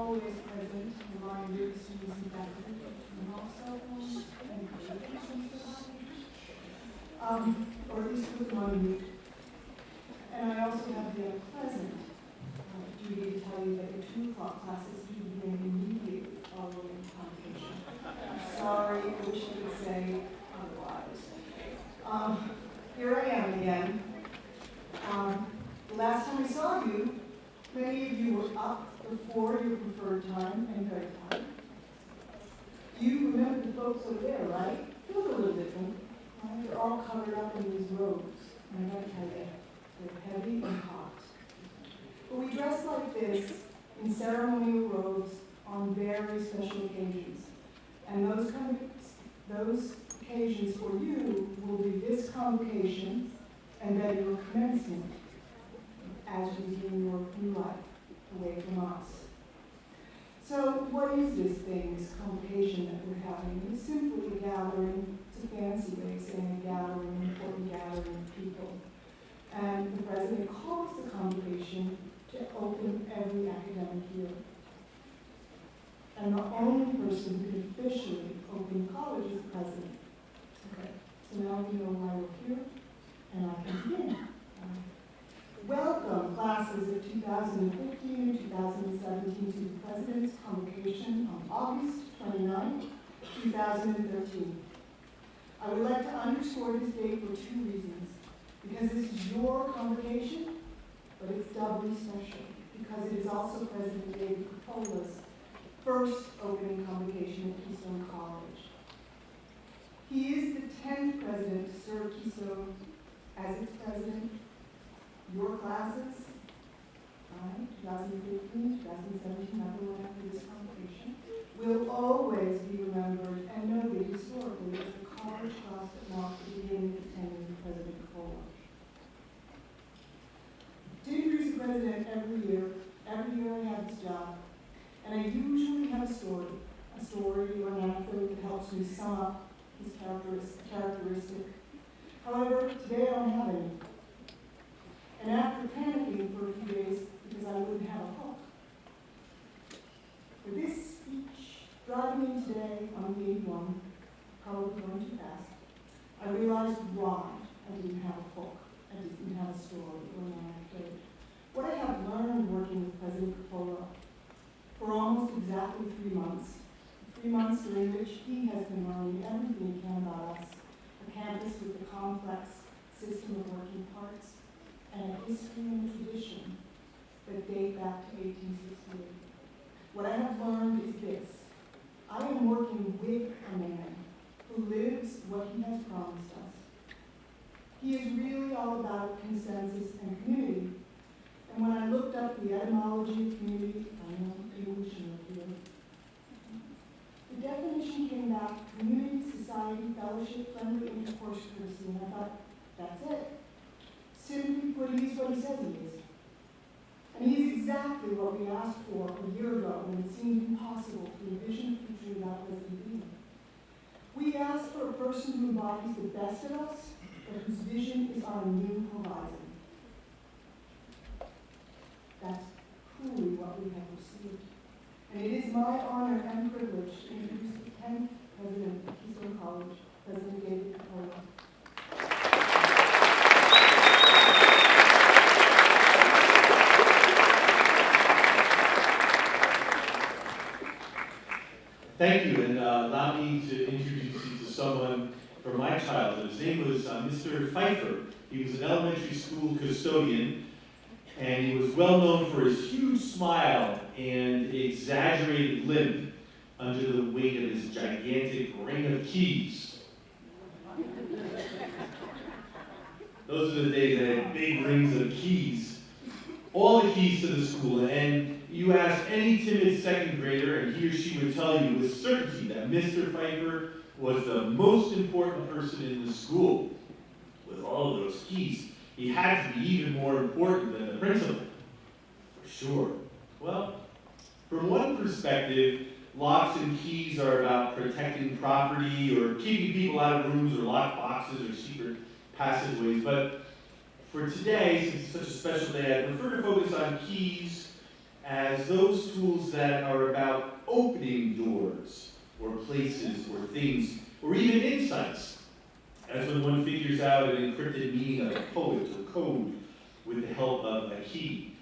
always present, reminders, students and faculty, and also and or at least with one week. And I also have the unpleasant duty to tell you that your 2 o'clock classes do begin immediately following convocation. Sorry, I wish I could say otherwise. Here I am again. The last time I saw you, many of you were up before your preferred time and bedtime. You remember the folks over there, right? They look a little different. Right? They're all covered up in these robes. And I gotta tell you, they're heavy and hot. But we dress like this in ceremonial robes on very special occasions. And those occasions for you will be this convocation and then your commencement as you begin your new life away from us. So what is this thing, this convocation that we're having? It's simply a gathering. It's a fancy way of saying a gathering, an important gathering of people. And the president calls the convocation to open every academic year. And the only person who can officially open college is the president. Okay, so now we know why we're here, and I can begin. Welcome, classes of 2015 and 2017 to the President's Convocation on August 29, 2013. I would like to underscore this date for 2 reasons. Because this is your convocation, but it's doubly special because it is also President David Cuppola's first opening convocation at Keystone College. He is the 10th president to serve Keystone as its president. Your classes, 2015, 2017, everyone after this convocation, will always be remembered and noted historically as the college class that marked the beginning of the tenure of President Cuppola. To introduce the president every year I have this job, and I usually have a story or an anecdote that helps me sum up his characteristic. However, today I don't have any. And after panicking for a few days because I wouldn't have a hook, for this speech, driving in today on the 81, probably going too fast, I realized why I didn't have a hook. I didn't have a story or an anecdote. What I have learned working with President Cuppola for almost exactly 3 months, 3 months during which he has been learning everything he can about us, a campus with a complex system of working parts, and a history and tradition that date back to 1868. What I have learned is this. I am working with a man who lives what he has promised us. He is really all about consensus and community. And when I looked up the etymology of community, I know English and here, the definition came back: community, society, fellowship, friendly intercourse, courtesy. And I thought, that's it. Simply put, he's what he says he is. And he's exactly what we asked for a year ago when it seemed impossible to envision a future without President Lee. We asked for a person who embodies the best of us, but whose vision is our new horizon. That's truly what we have received. And it is my honor and privilege to introduce the 10th president of Keystone College, President David Cuppola. Thank you, and allow me to introduce you to someone from my childhood. His name was Mr. Pfeiffer. He was an elementary school custodian, and he was well known for his huge smile and exaggerated limp under the weight of his gigantic ring of keys. Those are the days that had big rings of keys. All the keys to the school, and you ask any timid second grader, and he or she would tell you with certainty that Mr. Pfeiffer was the most important person in the school. With all of those keys, he had to be even more important than the principal. For sure. Well, from one perspective, locks and keys are about protecting property or keeping people out of rooms or locked boxes or secret passageways. But for today, since it's such a special day, I prefer to focus on keys as those tools that are about opening doors, or places, or things, or even insights, as when one figures out an encrypted meaning of a poet or code with the help of a key.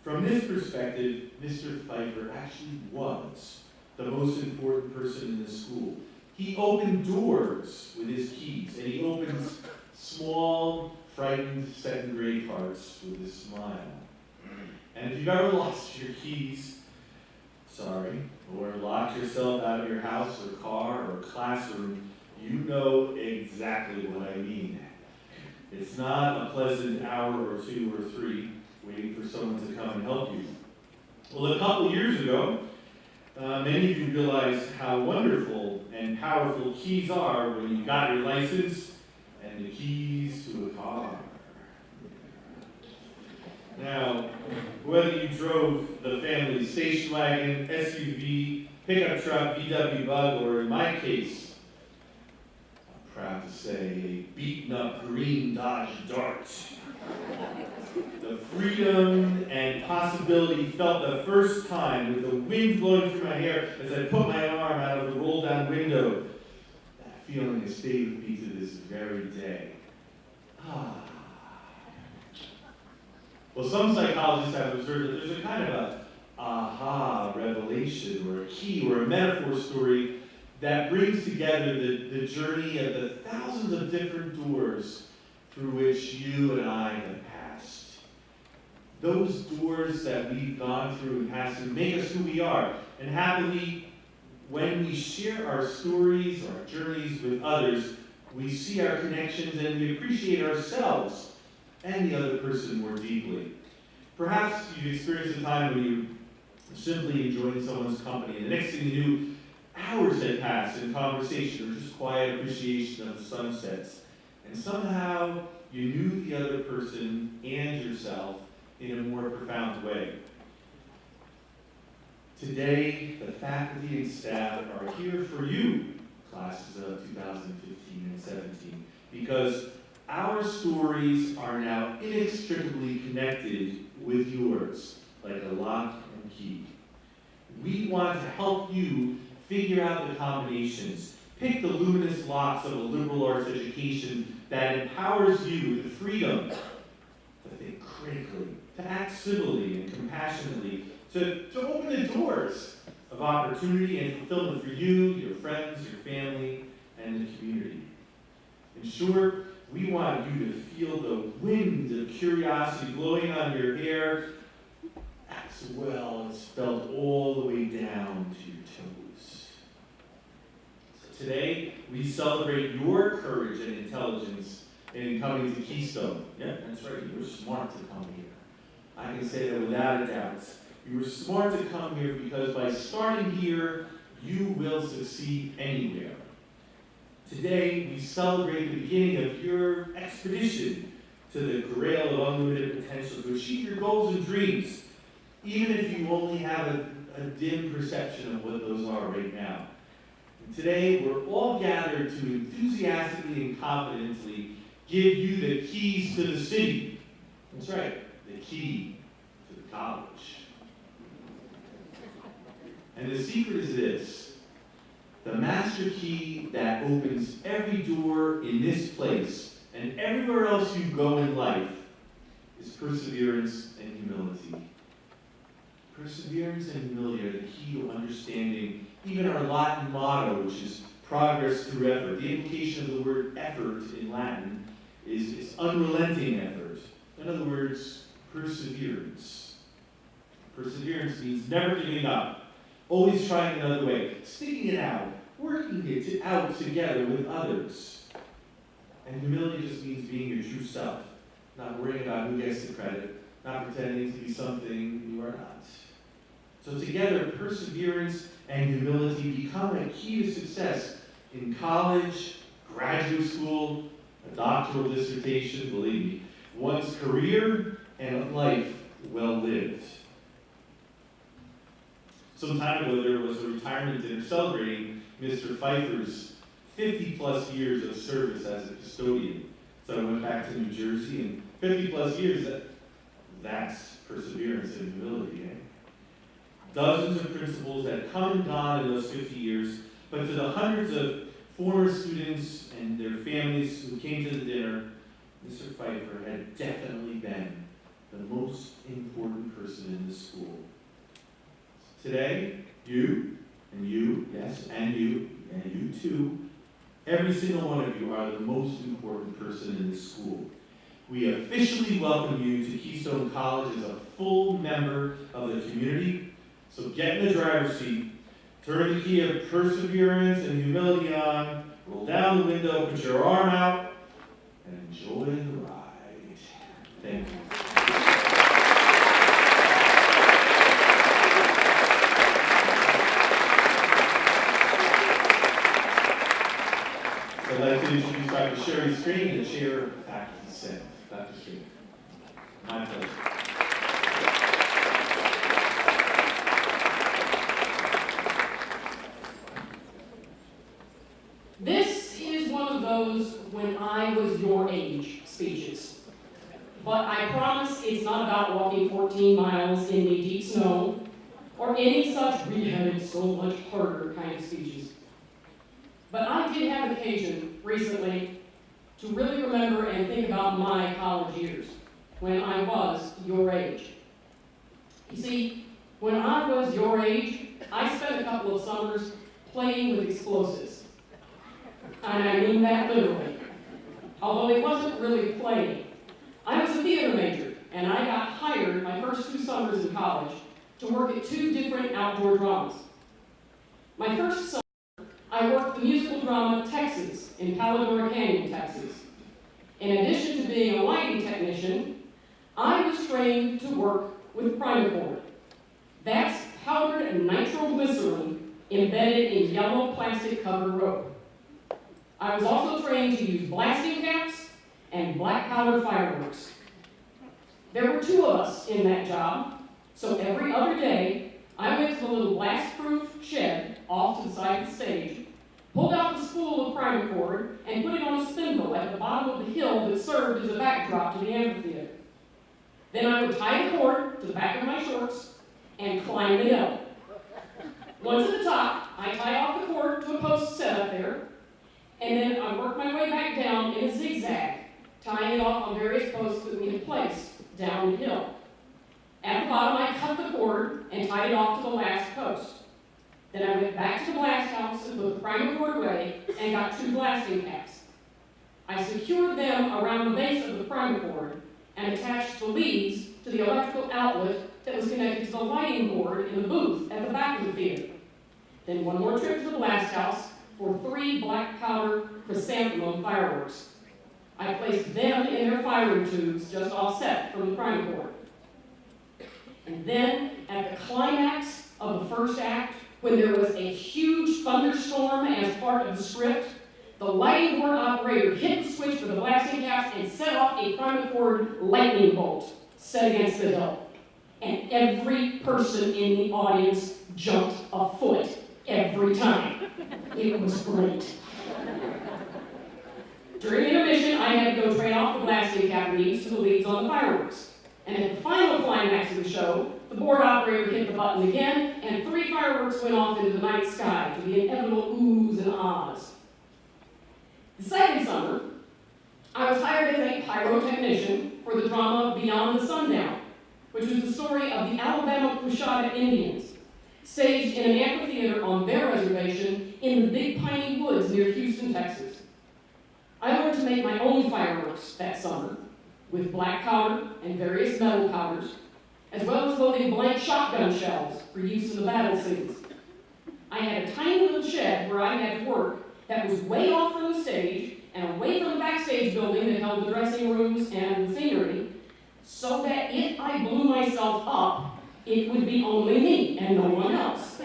From this perspective, Mr. Pfeiffer actually was the most important person in the school. He opened doors with his keys, and he opens small, frightened second grade hearts with a smile. And if you've ever lost your keys, or locked yourself out of your house or car or classroom, you know exactly what I mean. It's not a pleasant hour or two or three waiting for someone to come and help you. Well, a couple years ago, many of you realized how wonderful and powerful keys are when you got your license and the keys to a car. Now, whether you drove the family station wagon, SUV, pickup truck, VW Bug, or in my case, I'm proud to say, a beaten-up green Dodge Dart, the freedom and possibility felt the first time with the wind blowing through my hair as I put my arm out of the roll-down window. That feeling has stayed with me to this very day. Well, some psychologists have observed that there's a kind of a aha revelation or a key or a metaphor story that brings together the journey of the thousands of different doors through which you and I have passed. Those doors that we've gone through and passed through make us who we are. And happily, when we share our stories, our journeys with others, we see our connections and we appreciate ourselves and the other person more deeply. Perhaps you've experienced a time when you simply enjoying someone's company, and the next thing you knew, hours had passed in conversation or just quiet appreciation of the sunsets. And somehow you knew the other person and yourself in a more profound way. Today, the faculty and staff are here for you, classes of 2015 and 17, because our stories are now inextricably connected with yours, like a lock and key. We want to help you figure out the combinations, pick the luminous locks of a liberal arts education that empowers you with the freedom to think critically, to act civilly and compassionately, to open the doors of opportunity and fulfillment for you, your friends, your family, and the community. In short, we want you to feel the wind of curiosity blowing on your hair as well as felt all the way down to your toes. So today, we celebrate your courage and intelligence in coming to Keystone. Yeah, that's right, you were smart to come here. I can say that without a doubt. You were smart to come here because by starting here, you will succeed anywhere. Today, we celebrate the beginning of your expedition to the grail of unlimited potential to achieve your goals and dreams, even if you only have a dim perception of what those are right now. And today, we're all gathered to enthusiastically and confidently give you the keys to the city. That's right, the key to the college. And the secret is this. The master key that opens every door in this place and everywhere else you go in life is perseverance and humility. Perseverance and humility are the key to understanding even our Latin motto, which is progress through effort. The implication of the word effort in Latin is unrelenting effort. In other words, perseverance. Perseverance means never giving up. Always trying another way, sticking it out, working it out together with others. And humility just means being your true self, not worrying about who gets the credit, not pretending to be something you are not. So together, perseverance and humility become a key to success in college, graduate school, a doctoral dissertation, believe me, one's career and a life well lived. Some time ago, there was a retirement dinner celebrating Mr. Pfeiffer's 50-plus years of service as a custodian. So I went back to New Jersey, and 50-plus years, that's perseverance and humility, eh? dozens of principals that have come and gone in those 50 years, but to the hundreds of former students and their families who came to the dinner, Mr. Pfeiffer had definitely been the most important person in the school. Today, you, yes, and you too, every single one of you are the most important person in the school. We officially welcome you to Keystone College as a full member of the community. So get in the driver's seat, turn the key of perseverance and humility on, roll down the window, put your arm out, and enjoy the ride. Thank you. I'd like to introduce Dr. Sherry Strain, the Chair of the Faculty Senate. Dr. Strain. My pleasure. This is one of those when I was your age speeches. But I promise it's not about walking 14 miles in the deep snow or any such we had it so much harder kind of speeches. But I did have occasion recently to really remember and think about my college years when I was your age. You see, when I was your age, I spent a couple of summers playing with explosives. And I mean that literally. Although it wasn't really playing. I was a theater major, and I got hired my first 2 summers in college to work at 2 different outdoor dramas. My first summer, I worked the musical drama Texas in Paladora Canyon, Texas. In addition to being a lighting technician, I was trained to work with primacord. That's powdered nitroglycerin embedded in yellow plastic covered rope. I was also trained to use blasting caps and black powder fireworks. There were 2 of us in that job, so every other day, I went to the little blast-proof shed off to the side of the stage, pulled out the spool of primacord, and put it on a spindle at the bottom of the hill that served as a backdrop to the amphitheater. Then I would tie the cord to the back of my shorts and climb the hill. Once at the top, I tied off the cord to a post set up there, and then I worked my way back down in a zigzag, tying it off on various posts that we had placed down the hill. At the bottom, I cut the cord and tied it off to the last post. Then I went back to the blast house and put the primacord away and got 2 blasting caps. I secured them around the base of the primacord and attached the leads to the electrical outlet that was connected to the lighting board in the booth at the back of the theater. Then one more trip to the blast house for 3 black powder chrysanthemum fireworks. I placed them in their firing tubes just offset from the primacord. And then, at the climax of the first act, when there was a huge thunderstorm as part of the script, the lighting board operator hit the switch for the blasting caps and set off a primacord lightning bolt set against the hill. And every person in the audience jumped a foot every time. It was great. During intermission, I had to go trade off the blasting cap leads to the leads on the fireworks. And at the final climax of the show, the board operator hit the button again, and 3 fireworks went off into the night sky to the inevitable oohs and ahs. The second summer, I was hired as a pyrotechnician for the drama Beyond the Sundown, which was the story of the Alabama Coushatta Indians, staged in an amphitheater on their reservation in the Big Piney Woods near Houston, Texas. I learned to make my own fireworks that summer, with black powder and various metal powders, as well as loading blank shotgun shells for use in the battle scenes. I had a tiny little shed where I had to work that was way off from the stage and away from the backstage building that held the dressing rooms and the scenery, so that if I blew myself up, it would be only me and no one else.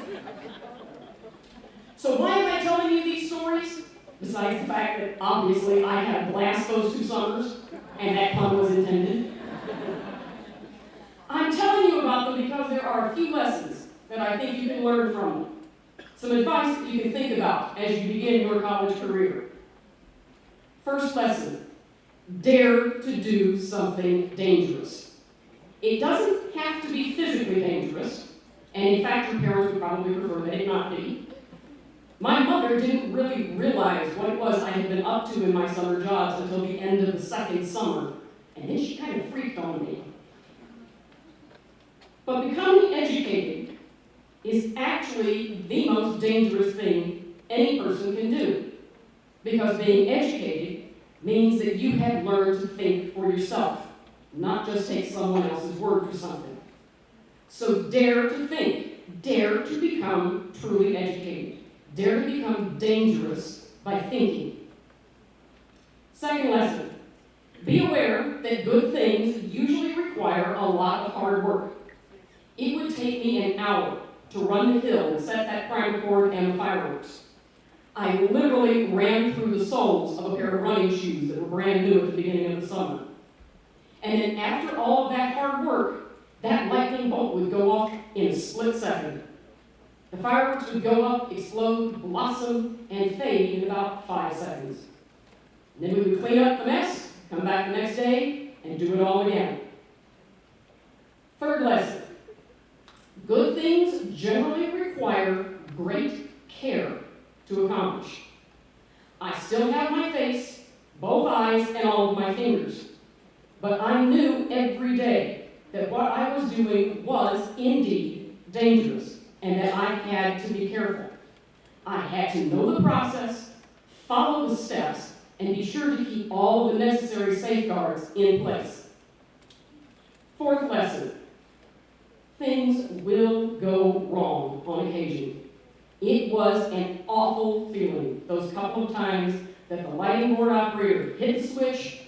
So why am I telling you these stories? Besides the fact that obviously I had a blast those 2 summers, and that pun was intended. I'm telling you about them because there are a few lessons that I think you can learn from them. Some advice that you can think about as you begin your college career. First lesson, dare to do something dangerous. It doesn't have to be physically dangerous, and in fact your parents would probably prefer that it not be. My mother didn't really realize what it was I had been up to in my summer jobs until the end of the second summer, and then she kind of freaked on me. But becoming educated is actually the most dangerous thing any person can do, because being educated means that you have learned to think for yourself, not just take someone else's word for something. So dare to think, dare to become truly educated. Dare to become dangerous by thinking. Second lesson, be aware that good things usually require a lot of hard work. It would take me an hour to run the hill and set that primer cord and the fireworks. I literally ran through the soles of a pair of running shoes that were brand new at the beginning of the summer. And then after all of that hard work, that lightning bolt would go off in a split second. The fireworks would go up, explode, blossom, and fade in about 5 seconds. And then we would clean up the mess, come back the next day, and do it all again. Third lesson. Good things generally require great care to accomplish. I still have my face, both eyes, and all of my fingers. But I knew every day that what I was doing was indeed dangerous, and that I had to be careful. I had to know the process, follow the steps, and be sure to keep all of the necessary safeguards in place. Fourth lesson, things will go wrong on occasion. It was an awful feeling those couple of times that the lighting board operator hit the switch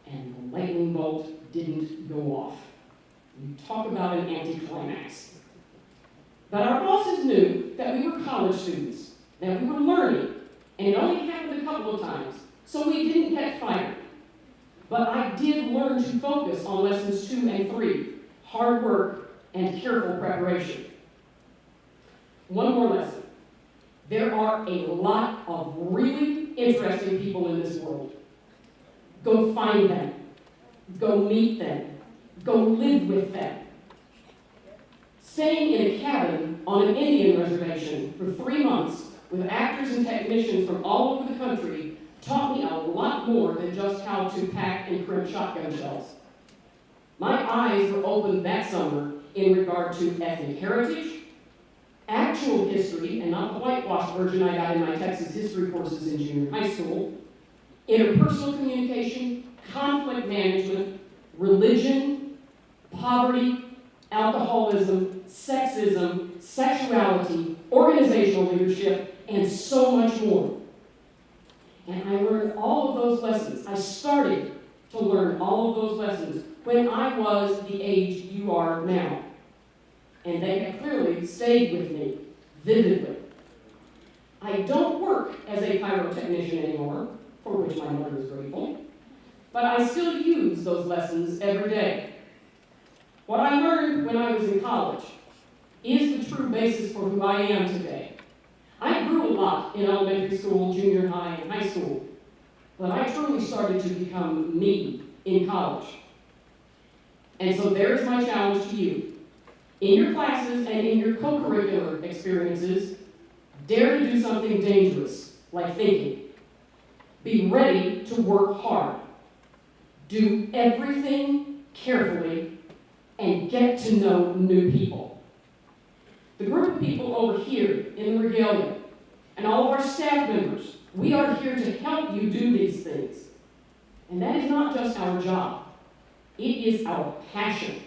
and the lightning bolt didn't go off. You talk about an anticlimax. But our bosses knew that we were college students, that we were learning, and it only happened a couple of times, so we didn't get fired. But I did learn to focus on lessons 2 and 3, hard work and careful preparation. One more lesson. There are a lot of really interesting people in this world. Go find them. Go meet them. Go live with them. Staying in a cabin on an Indian reservation for 3 months with actors and technicians from all over the country taught me a lot more than just how to pack and crimp shotgun shells. My eyes were opened that summer in regard to ethnic heritage, actual history, and not the whitewashed version I got in my Texas history courses in junior high school, interpersonal communication, conflict management, religion, poverty, alcoholism, sexism, sexuality, organizational leadership, and so much more. And I learned all of those lessons. I started to learn all of those lessons when I was the age you are now. And they have clearly stayed with me, vividly. I don't work as a pyrotechnician anymore, for which my mother is grateful, but I still use those lessons every day. What I learned when I was in college is the true basis for who I am today. I grew a lot in elementary school, junior high, and high school, but I truly started to become me in college. And so there's my challenge to you. In your classes and in your co-curricular experiences, dare to do something dangerous, like thinking. Be ready to work hard. Do everything carefully and get to know new people. The group of people over here in the regalia and all of our staff members, we are here to help you do these things. And that is not just our job. It is our passion.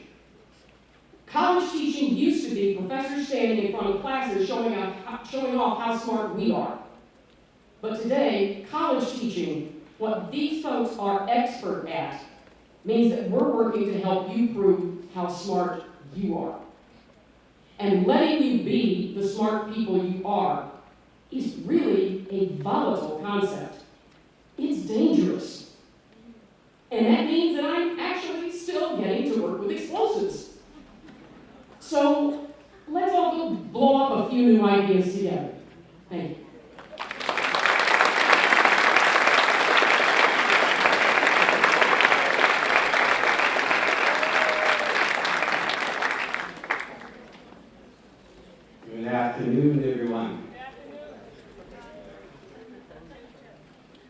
College teaching used to be professors standing in front of classes showing off how smart we are. But today, college teaching, what these folks are expert at, means that we're working to help you prove how smart you are. And letting you be the smart people you are is really a volatile concept. It's dangerous. And that means that I'm actually still getting to work with explosives. So let's all go blow up a few new ideas together. Thank you. Good afternoon, everyone.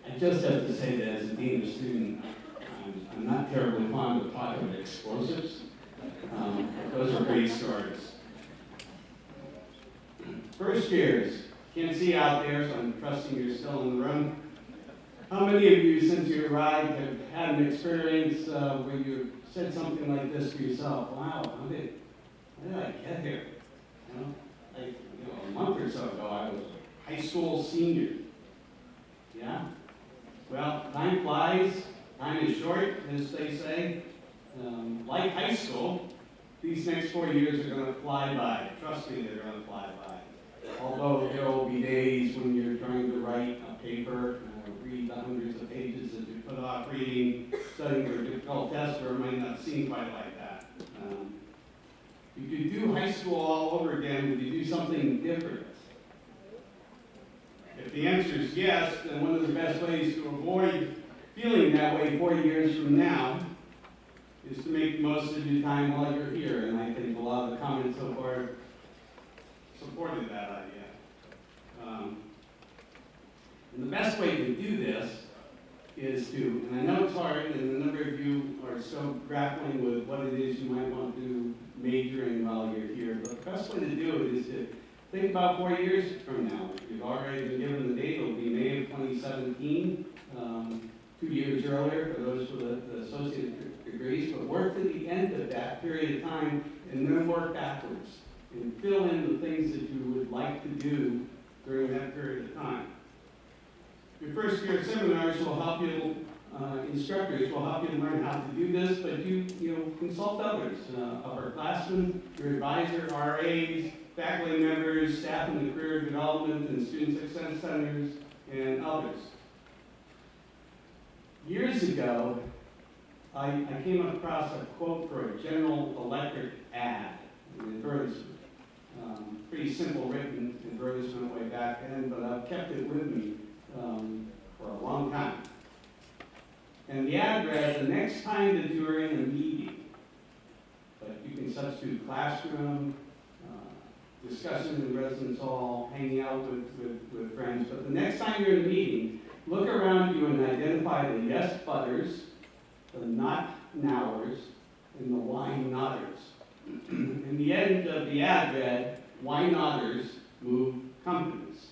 I just have to say that as a dean of student, I'm not terribly fond of talking about explosives. Those are great stories. First years, can't see out there, so I'm trusting you're still in the room. How many of you, since you arrived, have had an experience where you said something like this to yourself? Wow, how did I get here? A month or so ago, I was a high school senior. Yeah? Well, time flies, time is short, as they say. Like high school, these next 4 years are going to fly by. Trust me, they're going to fly by. Although there will be days when you're trying to write a paper, read the hundreds of pages that you put off reading, studying for a difficult test, where it might not seem quite like that. If you could do high school all over again, would you do something different? If the answer is yes, then one of the best ways to avoid feeling that way 4 years from now is to make the most of your time while you're here. And I think a lot of the comments so far supported that idea. And the best way to do this is to, and I know it's hard, and a number of you are still grappling with what it is you might want to major in while you're here, but the best way to do it is to think about 4 years from now. You've already been given the date, it'll be May of 2017, 2 years earlier for those with the associate degrees, but work to the end of that period of time and then work backwards and fill in the things that you would like to do during that period of time. Your first year seminars will help you, instructors will help you learn how to do this, but you consult others, upperclassmen, your advisor, RAs, faculty members, staff in the career development and student success centers, and others. Years ago, I came across a quote for a General Electric ad, an advertisement. Pretty simple written advertisement way back then, but I've kept it with me for a long time. And the ad read, the next time that you are in a meeting, but you can substitute classroom, discussion in the residence hall, hanging out with friends, but the next time you're in a meeting, look around you and identify the yes butters, the not nowers, and the why notters. In the end of the ad read, why notters move companies.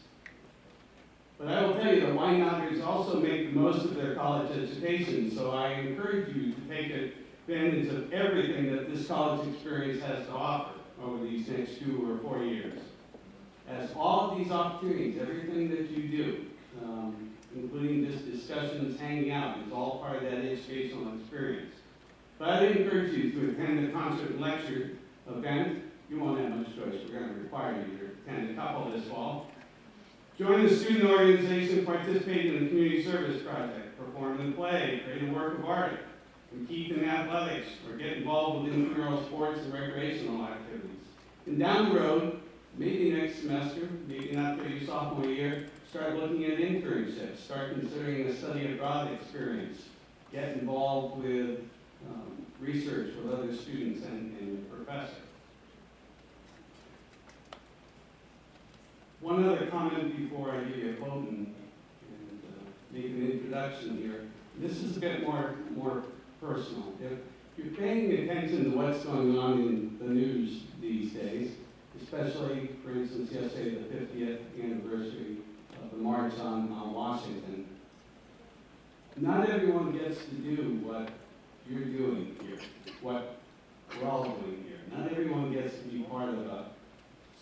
But I will tell you that why notters also make the most of their college education, so I encourage you to take advantage of everything that this college experience has to offer over these next 2 or 4 years. As all of these opportunities, everything that you do, including just discussions, hanging out, is all part of that educational experience. But I encourage you to attend a concert and lecture event. You won't have much choice. We're going to require you to attend a couple this fall. Join the student organization, participate in the community service project, perform in play, create a work of art, compete in athletics, or get involved with intramural sports and recreational activities. And down the road, maybe next semester, maybe not till your sophomore year, start looking at internships, start considering a study abroad experience, get involved with research with other students and professors. One other comment before I give you a quote and make an introduction here. This is a bit more personal. If you're paying attention to what's going on in the news these days, especially, for instance, yesterday, the 50th anniversary of the March on Washington, not everyone gets to do what you're doing here, what we're all doing here. Not everyone gets to be part of a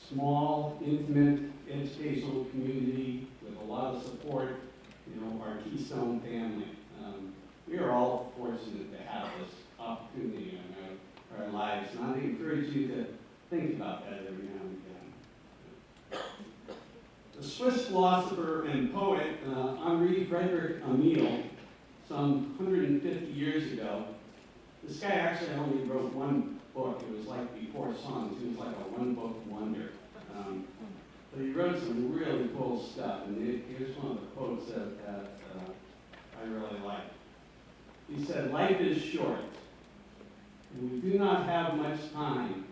small, intimate, educational community with a lot of support, our Keystone family. We are all fortunate to have this opportunity in our lives, and I encourage you to think about that every now and again. The Swiss philosopher and poet Henri Frederick Amiel, some 150 years ago, this guy actually only wrote one book. It was like before songs. He was like a one-book wonder. But he wrote some really cool stuff, and here's one of the quotes that I really like. He said, "Life is short, and we do not have much time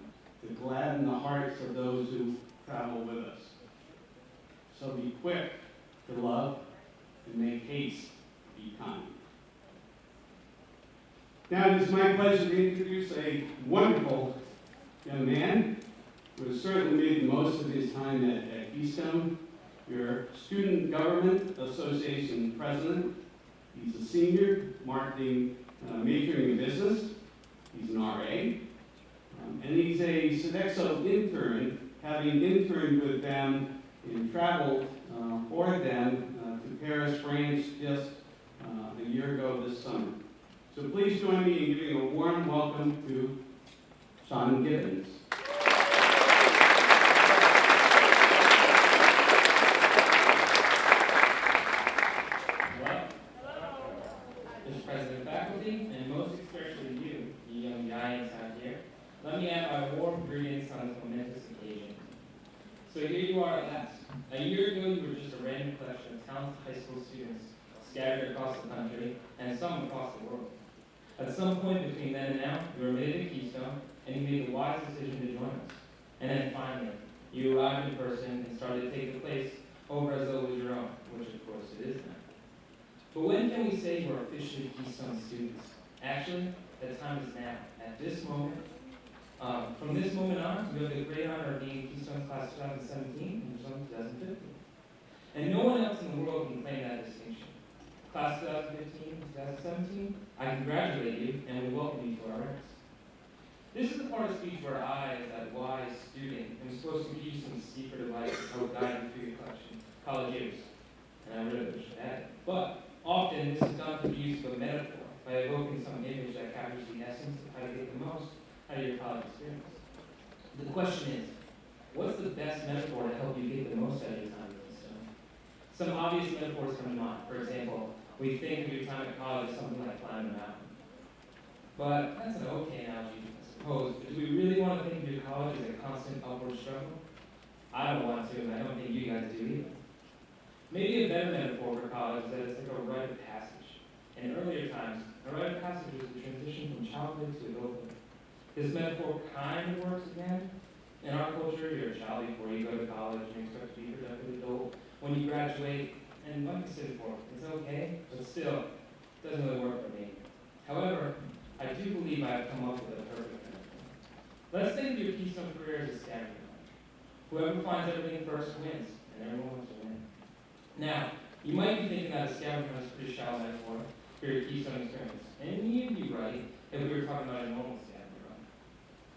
to gladden the hearts of those who travel with us. So be quick to love and make haste to be kind. Now it is my pleasure to introduce a wonderful young man who has certainly made the most of his time at Keystone, your Student Government Association president. He's a senior, majoring in business. He's an RA. And he's a Sodexo intern, having interned with them and traveled for them to Paris, France, just a year ago this summer. So please join me in giving a warm welcome to Sean Gibbons. Mr. President, faculty, and most especially you, you young giants out here, let me add my warm greetings on this momentous occasion. So here you are at last. A year ago, you were just a random collection of talented high school students scattered across the country and some across the world. At some point between then and now, you were admitted to Keystone, and you made the wise decision to join us. And then finally, you arrived in person and started to take the place over as though it was your own, which of course it is now. But when can we say we're officially Keystone students? Actually, the time is now. At this moment, from this moment on, you have the great honor of being Keystone Class 2017 and 2015. And no one else in the world can claim that distinction. Class 2015, 2017, I congratulate you and we welcome you to our ranks. This is the part of speech where I, as that wise student, am supposed to give you some secret advice that will guide you through your college years. And I really wish I had it. But often, this is done through the use of a metaphor, by evoking some image that captures the essence of how to get the most out of your college experience. The question is, what's the best metaphor to help you get the most out of your time at Keystone? Some obvious metaphors come to mind. For example, we think of your time at college as something like climbing a mountain. But that's an okay analogy, I suppose. But do we really want to think of your college as a constant upward struggle? I don't want to, and I don't think you guys do either. Maybe a better metaphor for college is that it's like a rite of passage. In earlier times, a rite of passage was the transition from childhood to adulthood. This metaphor kind of works again. In our culture, you're a child before you go to college and you expect to be a productive adult. When you graduate, and like I said before, it's okay, but still, it doesn't really work for me. However, I do believe I have come up with a perfect metaphor. Let's think of your Keystone career as a scavenger hunt. Whoever finds everything first wins, and everyone wants to win. Now, you might be thinking that a scavenger hunt is a pretty shallow metaphor for your Keystone experience. And you'd be right if we were talking about a normal scavenger hunt.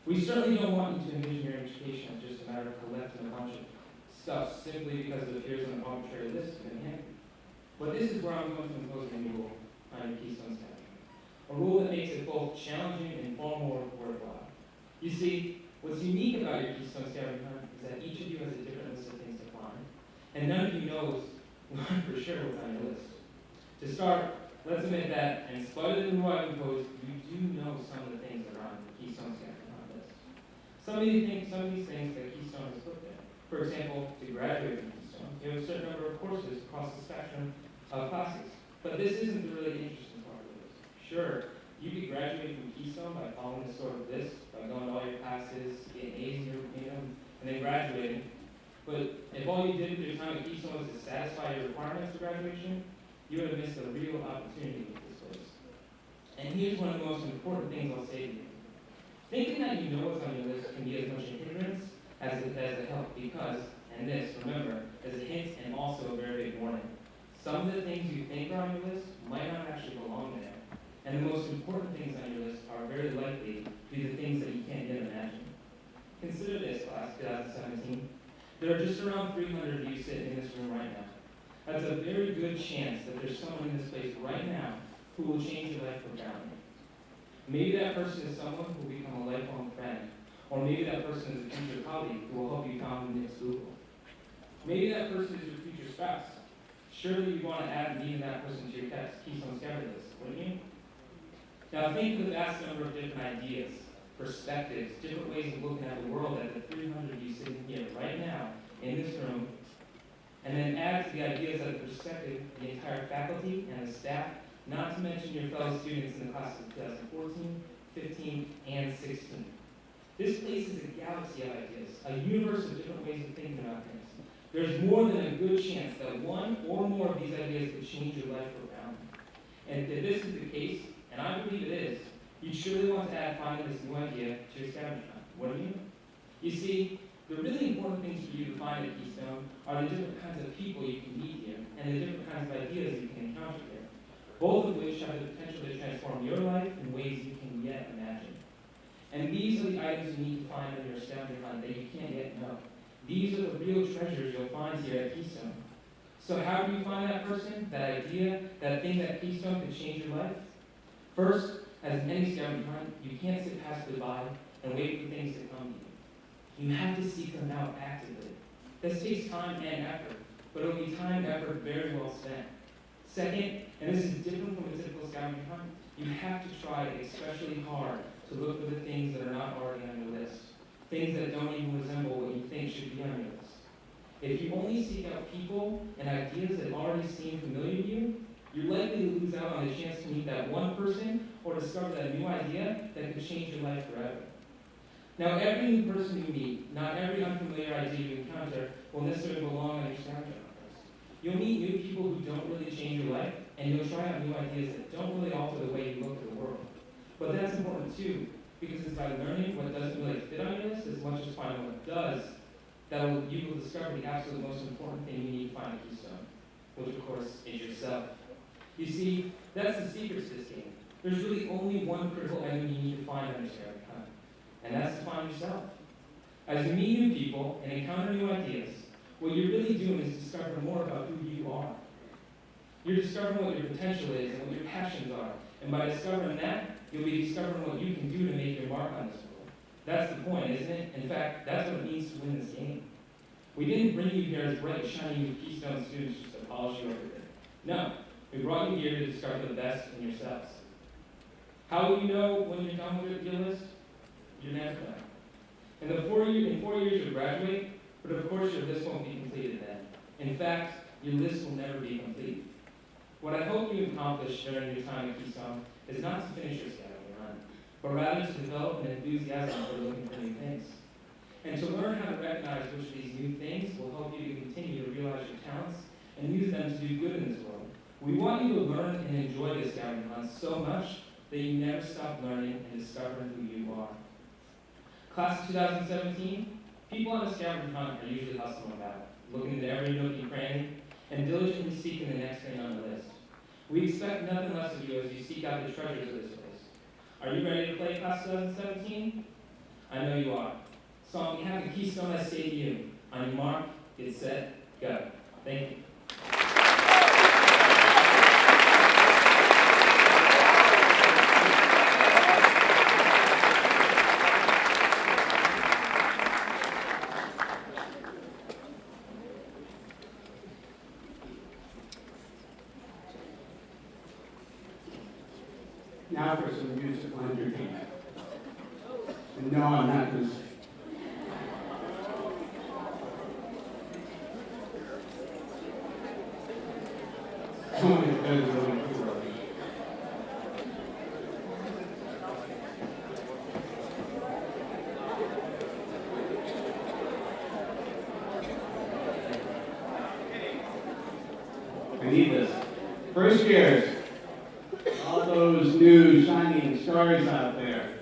We certainly don't want you to envision your education as just a matter of collecting a bunch of stuff simply because it appears on an arbitrary list in hand. But this is where I'm going to impose a new rule on your Keystone scavenger hunt. A rule that makes it both challenging and far more worthwhile. You see, what's unique about your Keystone scavenger hunt is that each of you has a different list of things to climb, and none of you knows for sure what's on your list. To start, let's admit that, in spite of the rule I've imposed, you do know some of the things that are on the Keystone scavenger hunt list. Some of these things that Keystone has put there. For example, to graduate from Keystone, you have a certain number of courses across the spectrum of classes. But this isn't the really interesting part of this. Sure, you could graduate from Keystone by following this sort of list, by going to all your classes, getting A's in your, and then graduating. But if all you did with your time at Keystone was to satisfy your requirements for graduation, you would have missed a real opportunity with this place. And here's one of the most important things I'll say to you. Thinking that you know what's on your list can be as much a hindrance as a help because, and this, remember, is a hint and also a very big warning. Some of the things you think are on your list might not actually belong there. And the most important things on your list are very likely to be the things that you can't yet imagine. Consider this, class 2017. There are just around 300 of you sitting in this room right now. That's a very good chance that there's someone in this place right now who will change your life profoundly. Maybe that person is someone who will become a lifelong friend, or maybe that person is a future colleague who will help you found the next Google. Maybe that person is your future spouse. Surely you want to add even that person to your Keystone scavenger list, wouldn't you? Now think of the vast number of different ideas, perspectives, different ways of looking at the world that the 300 of you sitting here right now in this room, and then add to the ideas of the perspective the entire faculty and the staff, not to mention your fellow students in the class of 2014, 15, and 16. This place is a galaxy of ideas, a universe of different ways of thinking about things. There's more than a good chance that one or more of these ideas could change your life profoundly. And if this is the case, and I believe it is, you surely want to add finding this new idea to your scavenger hunt. What do you mean? You see, the really important things for you to find at Keystone are the different kinds of people you can meet here and the different kinds of ideas you can encounter here, both of which have the potential to transform your life in ways you can yet imagine. And these are the items you need to find in your scavenger hunt that you can't yet know. These are the real treasures you'll find here at Keystone. So how do you find that person, that idea, that thing that Keystone could change your life? First, as in any scavenger hunt, you can't sit passively by and wait for things to come to you. You have to seek them out actively. This takes time and effort, but it'll be time and effort very well spent. Second, and this is different from a typical scavenger hunt, you have to try especially hard to look for the things that are not already on your list, things that don't even resemble what you think should be on your list. If you only seek out people and ideas that already seem familiar to you, you're likely to lose out on the chance to meet that one person or discover that new idea that could change your life forever. Now, every new person you meet, not every unfamiliar idea you encounter, will necessarily belong on your scavenger hunt list. You'll meet new people who don't really change your life, and you'll try out new ideas that don't really alter the way you look at the world. But that's important too, because it's by learning what doesn't really fit on your list as much as finding what does you will discover the absolute most important thing you need to find at Keystone, which of course is yourself. You see, that's the secret to this game. There's really only one critical item you need to find on your scavenger hunt, and that's to find yourself. As you meet new people and encounter new ideas, what you're really doing is discovering more about who you are. You're discovering what your potential is and what your passions are, and by discovering that, you'll be discovering what you can do to make your mark on this world. That's the point, isn't it? In fact, that's what it means to win this game. We didn't bring you here as bright, shiny new Keystone students just to polish you over there. No, we brought you here to discover the best in yourselves. How will you know when you're done with your list? You're never done. In 4 years you'll graduate, but of course your list won't be completed then. In fact, your list will never be complete. What I hope you accomplish during your time at Keystone is not to finish your scavenger hunt, but rather to develop an enthusiasm for looking for new things. And to learn how to recognize which of these new things will help you to continue to realize your talents and use them to do good in this world. We want you to learn and enjoy this scavenger hunt so much that you never stop learning and discovering who you are. Class of 2017, people on the scavenger hunt are usually hustling about, looking into every nook and cranny, and diligently seeking the next thing on the list. We expect nothing less of you as you seek out the treasures of this place. Are you ready to play Class 2017? I know you are. So on behalf of Keystone, I say to you, on your mark, get set, go. Thank you. Now for some musical entertainment. And no, I'm not going to sing. Tony is better than really cool. I need this. First years. All those new shining stars out there.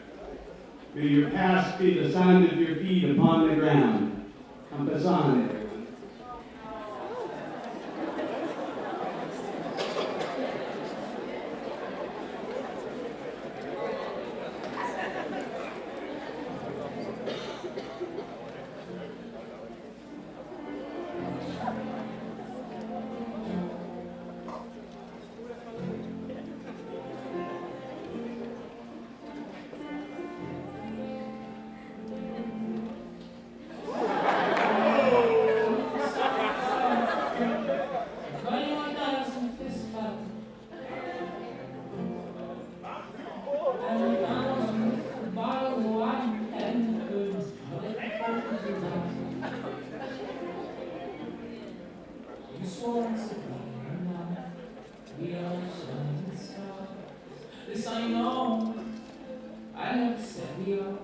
May your past be the sound of your feet upon the ground. Compass on, everyone. This I know, I never said we are.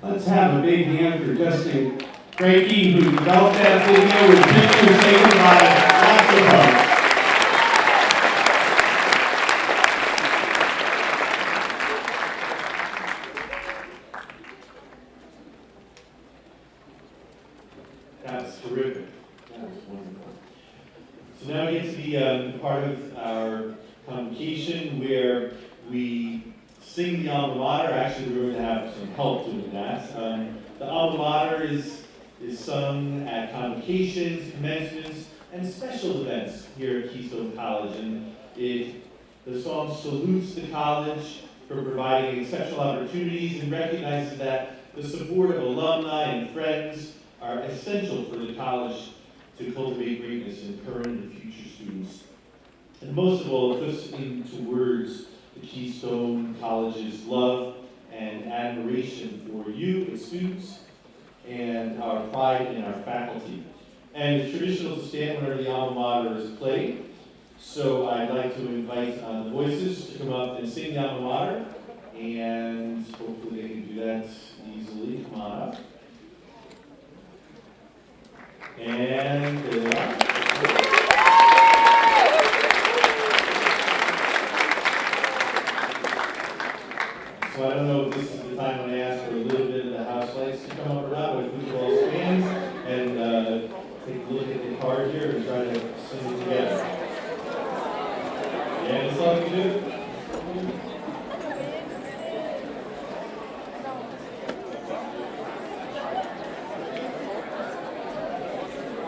Let's have a big hand for Justin Frankie, who developed that video with pictures taken by lots of folks. That's terrific. That was wonderful. So now we get to the part of our convocation where we sing the alma mater. Actually, we're going to have some help doing that. The alma mater is sung at convocations, commencements, and special events here at Keystone College. And the song salutes the college for providing exceptional opportunities and recognizes that the support of alumni and friends are essential for the college to cultivate greatness in current and future students. And most of all, it puts into words the Keystone College's love and admiration for you as students and our pride in our faculty. And it's traditional to stand whenever the alma mater is played. So I'd like to invite the voices to come up and sing the alma mater. And hopefully they can do that easily. Come on up. And there they are. So I don't know if this is the time when I ask for a little bit of the house lights to come up or not, but if we could all stand and take a look at the card here and try to sing it together. Yeah, that's all we can do.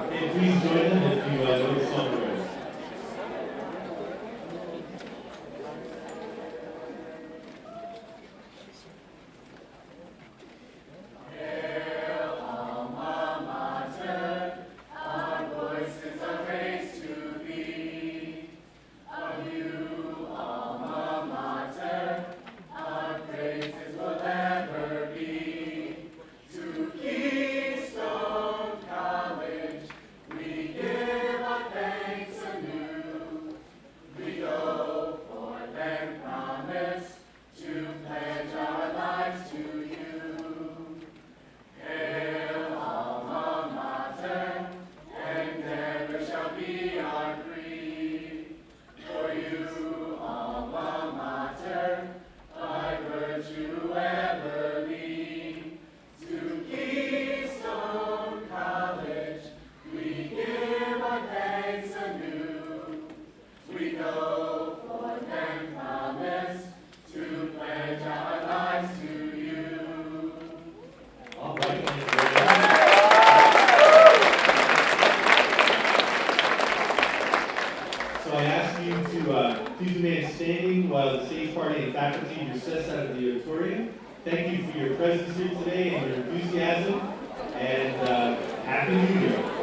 Okay, please join them if you know the song already. So I ask you to please remain standing while the stage party and faculty recess out of the auditorium. Thank you for your presence here today and your enthusiasm, and Happy New Year.